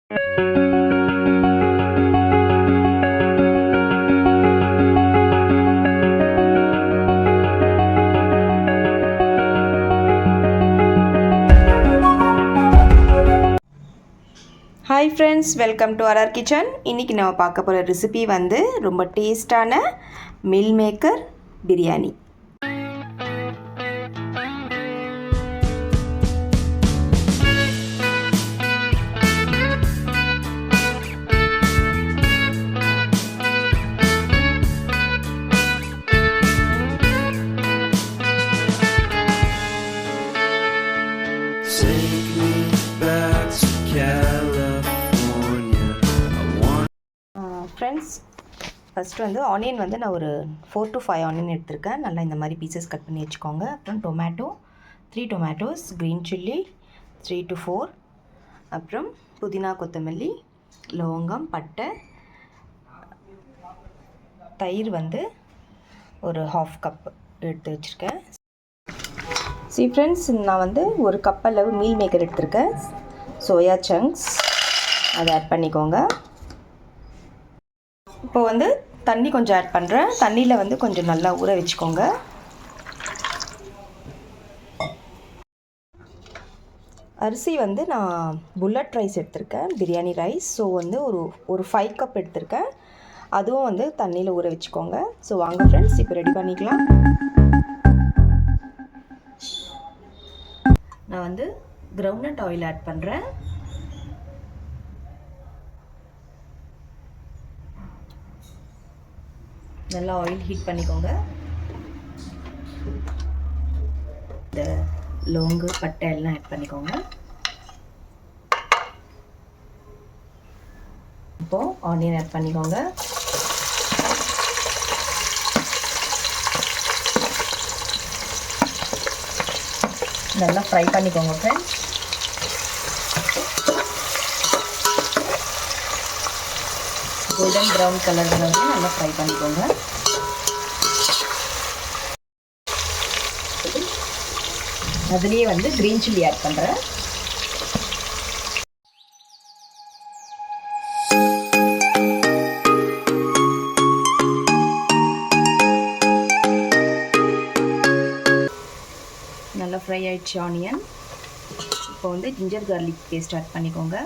Hi friends, welcome to RR kitchen. இன்றைக்கி நம்ம பார்க்க போகிற ரெசிபி வந்து ரொம்ப டேஸ்டான meal maker biryani. Friends, first வந்து ஆனியன் வந்து நான் ஒரு 4 to 5 ஆனியன் எடுத்திருக்கேன். நல்லா இந்த மாதிரி பீசஸ் கட் பண்ணி வச்சுக்கோங்க. அப்புறம் tomato 3 tomatoes, green chilli 3 to 4, அப்புறம் புதினா, கொத்தமல்லி, லவங்கம், பட்டை, தயிர் வந்து ஒரு 1/2 கப் எடுத்து வச்சுருக்கேன். ஃப்ரெண்ட்ஸ், நான் வந்து ஒரு கப் அளவு மீல் மேக்கர் எடுத்திருக்கேன். சோயா சங்க்ஸ் அதை ஆட் பண்ணிக்கோங்க. இப்போ வந்து தண்ணி கொஞ்சம் ஆட் பண்ணுறேன். தண்ணியில் வந்து கொஞ்சம் நல்லா ஊற வச்சுக்கோங்க. அரிசி வந்து நான் புல்லட் ரைஸ் எடுத்திருக்கேன், பிரியாணி ரைஸ். ஸோ வந்து ஒரு 5 கப் எடுத்திருக்கேன். அதுவும் வந்து தண்ணியில் ஊற வச்சுக்கோங்க. ஸோ வாங்க ஃப்ரெண்ட்ஸ், இப்போ ரெடி பண்ணிக்கலாம். நான் வந்து கிரவுண்ட்நட் ஆயில் ஆட் பண்ணுறேன். நல்லா ஆயில் ஹீட் பண்ணிக்கோங்க. இந்த லோங்கு, பட்டை எல்லாம் ஆட் பண்ணிக்கோங்க. இப்போது ஆனியன் ஆட் பண்ணிக்கோங்க. நல்லா ஃப்ரை பண்ணிக்கோங்க ஃப்ரெண்ட்ஸ். கோல்டன் ப்ரௌன் கலர் வந்து நல்லா ஃப்ரை பண்ணிக்கோங்க. அதுலேயே வந்து க்ரீன் சில்லி ஆட் பண்ணுறேன். நல்லா ஃப்ரை ஆயிடுச்சு ஆனியன். இப்போ வந்து ஜிஞ்சர் கார்லிக் பேஸ்ட் ஆட் பண்ணிக்கோங்க.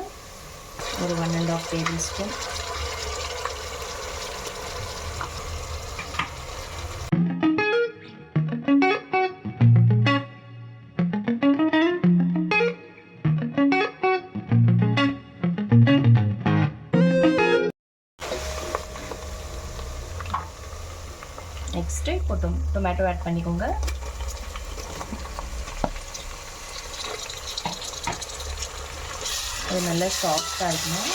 ஒரு 1.5 டேபிள் ஸ்பூன். நெக்ஸ்ட்டு இப்போ டொமேட்டோ ஆட் பண்ணிக்கோங்க. அது நல்லா சாஃப்டாக இருக்கணும்.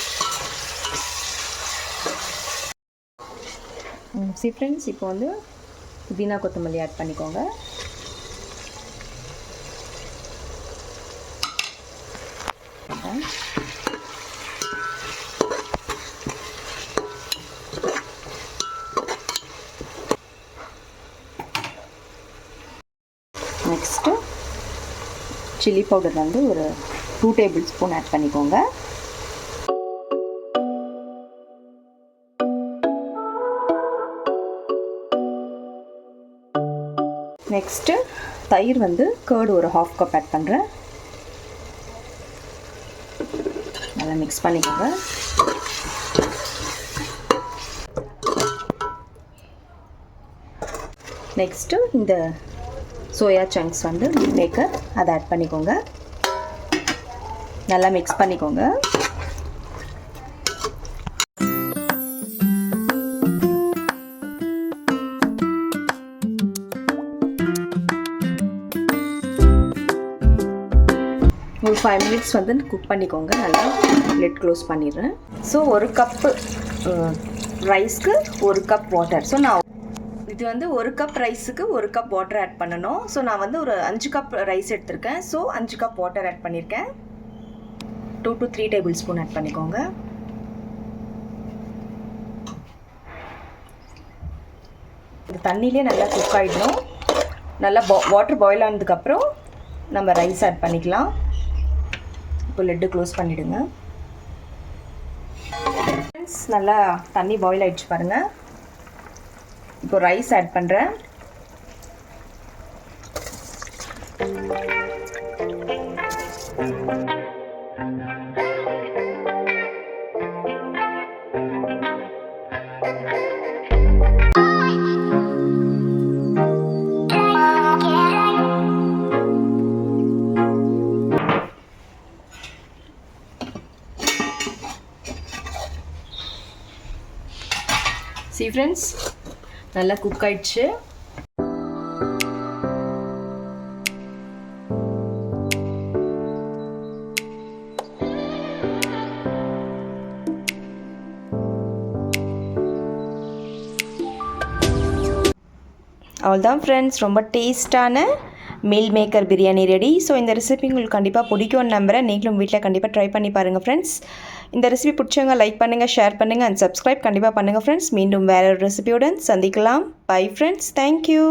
ஃப்ரெண்ட்ஸ், இப்போ வந்து புதினா, கொத்தமல்லி ஆட் பண்ணிக்கோங்க. நெக்ஸ்ட்டு சில்லி பவுடர் வந்து ஒரு 2 டேபிள் ஸ்பூன் ஆட் பண்ணிக்கோங்க. நெக்ஸ்ட்டு தயிர் வந்து கர்டு ஒரு 1/2 கப் ஆட் பண்ணுறேன். நல்லா மிக்ஸ் பண்ணிக்கோங்க. நெக்ஸ்ட்டு இந்த சோயா சங்க்ஸ் வந்து மேக்கர் அதை ஆட் பண்ணிக்கோங்க. நல்லா மிக்ஸ் பண்ணிக்கோங்க. ஒரு 5 மினிட்ஸ் வந்து குக் பண்ணிக்கோங்க. நல்லா லிட் க்ளோஸ் பண்ணிடுறேன். ஸோ ஒரு கப்பு ரைஸ்க்கு 1 கப் வாட்டர். ஸோ நான் இது வந்து 1 கப் ரைஸுக்கு 1 கப் வாட்டர் ஆட் பண்ணணும். ஸோ நான் வந்து ஒரு 5 கப் ரைஸ் எடுத்திருக்கேன். ஸோ 5 கப் வாட்டர் ஆட் பண்ணியிருக்கேன். 2 to 3 டேபிள் ஸ்பூன் ஆட் பண்ணிக்கோங்க. இந்த தண்ணியிலே நல்லா குக் ஆகிடணும். நல்லா வாட்டர் பாயில் ஆனதுக்கப்புறம் நம்ம ரைஸ் ஆட் பண்ணிக்கலாம். இப்போ லெட்டு க்ளோஸ் பண்ணிவிடுங்க. ஃப்ரெண்ட்ஸ், நல்லா தண்ணி பாயில் ஆகிடுச்சு பாருங்கள். இப்போ ரைஸ் ஆட் பண்ணுறேன். See friends, நல்லா குக் ஆயிடுச்சு. அவ்வளோதான் ஃப்ரெண்ட்ஸ், ரொம்ப டேஸ்டான meal maker biryani ready. So இந்த ரெசிபி உங்களுக்கு கண்டிப்பாக பிடிக்கும்னு நம்புகிறேன். நீங்களும் வீட்டில் கண்டிப்பாக ட்ரை பண்ணி பாருங்கள் ஃப்ரெண்ட்ஸ். இந்த ரெசிபி பிடிச்சவங்க லைக் பண்ணுங்கள், ஷேர் பண்ணுங்கள் அண்ட் சப்ஸ்கிரைப் கண்டிப்பாக பண்ணுங்கள் ஃப்ரெண்ட்ஸ். மீண்டும் வேறு ஒரு ரெசிபியுடன் சந்திக்கலாம். Bye friends, thank you.